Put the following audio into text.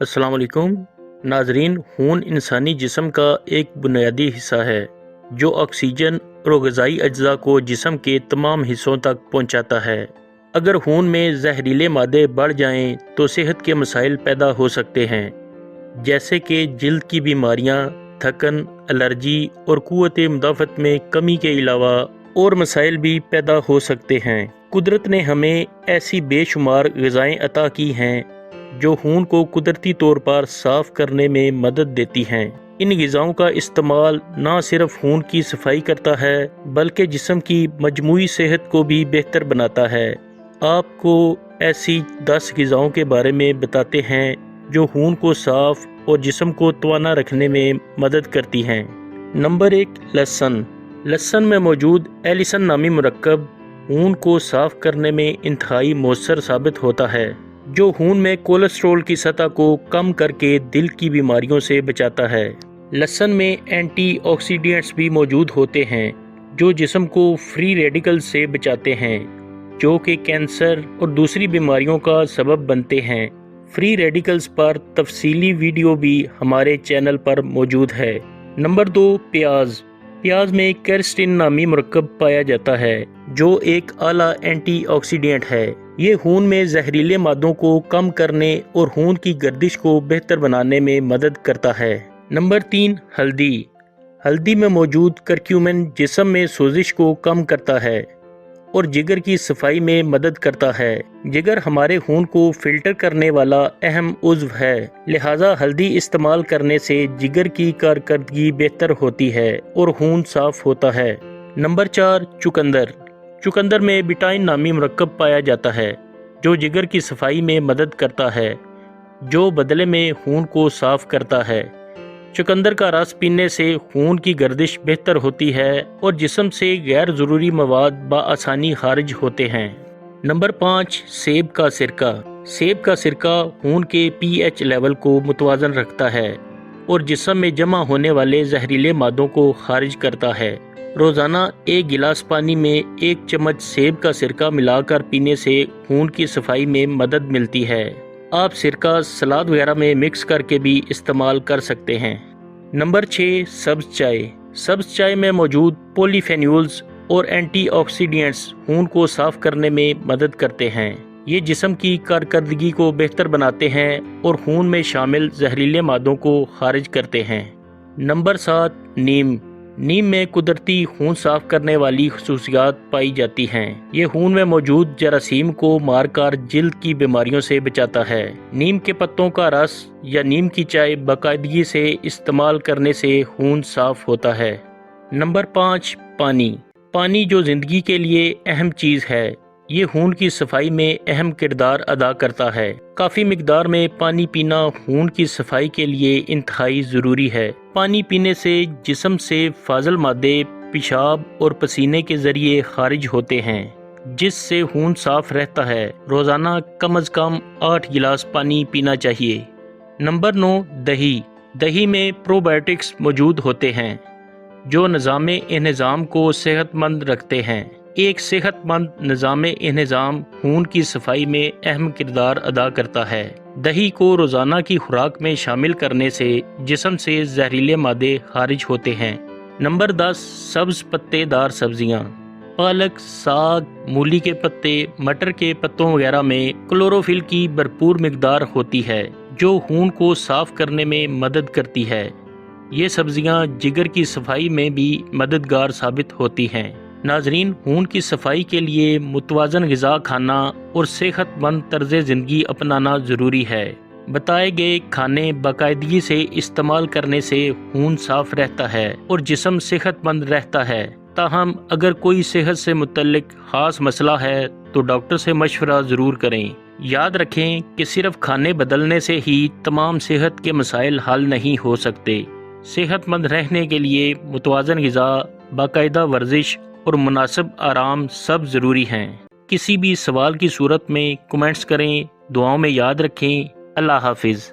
अस्सलाम वालेकुम नाजरीन। खून इंसानी जिस्म का एक बुनियादी हिस्सा है जो ऑक्सीजन और ग़िज़ाई अज्जा को जिस्म के तमाम हिस्सों तक पहुंचाता है। अगर खून में जहरीले मादे बढ़ जाएं तो सेहत के मसाइल पैदा हो सकते हैं, जैसे कि जिल्द की बीमारियां, थकन, एलर्जी और क़ुव्वत मुदाफ़त में कमी के अलावा और मसाइल भी पैदा हो सकते हैं। कुदरत ने हमें ऐसी बेशुमार ग़िज़ाएँ अता की हैं जो खून को कुदरती तौर पर साफ़ करने में मदद देती हैं। इन ग़िज़ाओं का इस्तेमाल न सिर्फ खून की सफाई करता है बल्कि जिस्म की मजमूई सेहत को भी बेहतर बनाता है। आपको ऐसी 10 ग़िज़ाओं के बारे में बताते हैं जो खून को साफ़ और जिस्म को तवाना रखने में मदद करती हैं। नंबर 1, लहसुन। लहसुन में मौजूद एलिसन नामी मुरक्कब खून को साफ़ करने में इंतहाई मौसर साबित होता है, जो खून में कोलेस्ट्रॉल की सतह को कम करके दिल की बीमारियों से बचाता है। लहसुन में एंटीऑक्सीडेंट्स भी मौजूद होते हैं जो जिस्म को फ्री रेडिकल से बचाते हैं, जो कि कैंसर और दूसरी बीमारियों का सबब बनते हैं। फ्री रेडिकल्स पर तफसीली वीडियो भी हमारे चैनल पर मौजूद है। नंबर 2, प्याज। प्याज में केराटिन नामी मुरक्कब पाया जाता है जो एक आला एंटीऑक्सीडेंट है। ये खून में जहरीले मादों को कम करने और खून की गर्दिश को बेहतर बनाने में मदद करता है। नंबर 3, हल्दी। हल्दी में मौजूद करक्यूमिन जिस्म में सोजिश को कम करता है और जिगर की सफाई में मदद करता है। जिगर हमारे खून को फिल्टर करने वाला अहम उज़्व है, लिहाजा हल्दी इस्तेमाल करने से जिगर की कारकर्दगी बेहतर होती है और खून साफ होता है। नंबर 4, चुकंदर। चुकंदर में बिटाइन नामी मुरक्कब पाया जाता है जो जिगर की सफाई में मदद करता है, जो बदले में खून को साफ करता है। चुकंदर का रस पीने से खून की गर्दिश बेहतर होती है और जिस्म से गैर ज़रूरी मवाद बआसानी खारिज होते हैं। नंबर 5, सेब का सिरका। सेब का सिरका खून के pH लेवल को मुतवाज़न रखता है और जिस्म में जमा होने वाले जहरीले मादों को खारिज करता है। रोज़ाना 1 गिलास पानी में 1 चम्मच सेब का सिरका मिलाकर पीने से खून की सफाई में मदद मिलती है। आप सिरका सलाद वगैरह में मिक्स करके भी इस्तेमाल कर सकते हैं। नंबर 6, सब्ज़ चाय। सब्ज़ चाय में मौजूद पॉलीफेन्यूल्स और एंटीऑक्सीडेंट्स खून को साफ करने में मदद करते हैं। ये जिस्म की कारकर्दगी को बेहतर बनाते हैं और खून में शामिल जहरीले मादों को खारिज करते हैं। नंबर 7, नीम। नीम में कुदरती खून साफ करने वाली खसूसियात पाई जाती हैं। ये खून में मौजूद जरासीम को मारकर जिल्द की बीमारियों से बचाता है। नीम के पत्तों का रस या नीम की चाय बाकायदगी से इस्तेमाल करने से खून साफ होता है। नंबर 5, पानी। पानी जो जिंदगी के लिए अहम चीज़ है, ये खून की सफाई में अहम किरदार अदा करता है। काफ़ी मिकदार में पानी पीना खून की सफाई के लिए इंतहाई ज़रूरी है। पानी पीने से जिस्म से फाजल मादे पेशाब और पसीने के ज़रिए खारिज होते हैं, जिससे खून साफ रहता है। रोज़ाना कम अज़ कम 8 गिलास पानी पीना चाहिए। नंबर 9, दही। दही में प्रोबायोटिक्स मौजूद होते हैं जो निज़ाम को सेहतमंद रखते हैं। एक सेहतमंद निज़ाम खून की सफाई में अहम किरदार अदा करता है। दही को रोज़ाना की खुराक में शामिल करने से जिस्म से जहरीले मादे खारिज होते हैं। नंबर 10, सब्ज़ पत्तेदार सब्जियां। पालक, साग, मूली के पत्ते, मटर के पत्तों वगैरह में क्लोरोफिल की भरपूर मिकदार होती है जो खून को साफ करने में मदद करती है। ये सब्जियां जिगर की सफाई में भी मददगार साबित होती हैं। नाजरीन, खून की सफाई के लिए मुतवाज़न ग़िज़ा खाना और सेहतमंद तर्ज़ ज़िंदगी अपनाना ज़रूरी है। बताए गए खाने बाकायदगी से इस्तेमाल करने से खून साफ रहता है और जिस्म सेहतमंद रहता है। ताहम अगर कोई सेहत से मुतल्लिक ख़ास मसला है तो डॉक्टर से मशवरा ज़रूर करें। याद रखें कि सिर्फ खाने बदलने से ही तमाम सेहत के मसाइल हल नहीं हो सकते। सेहतमंद रहने के लिए मुतवाज़न ग़िज़ा, बाकायदा वर्जिश और मुनासिब आराम सब ज़रूरी हैं। किसी भी सवाल की सूरत में कमेंट्स करें। दुआओं में याद रखें। अल्लाह हाफिज़।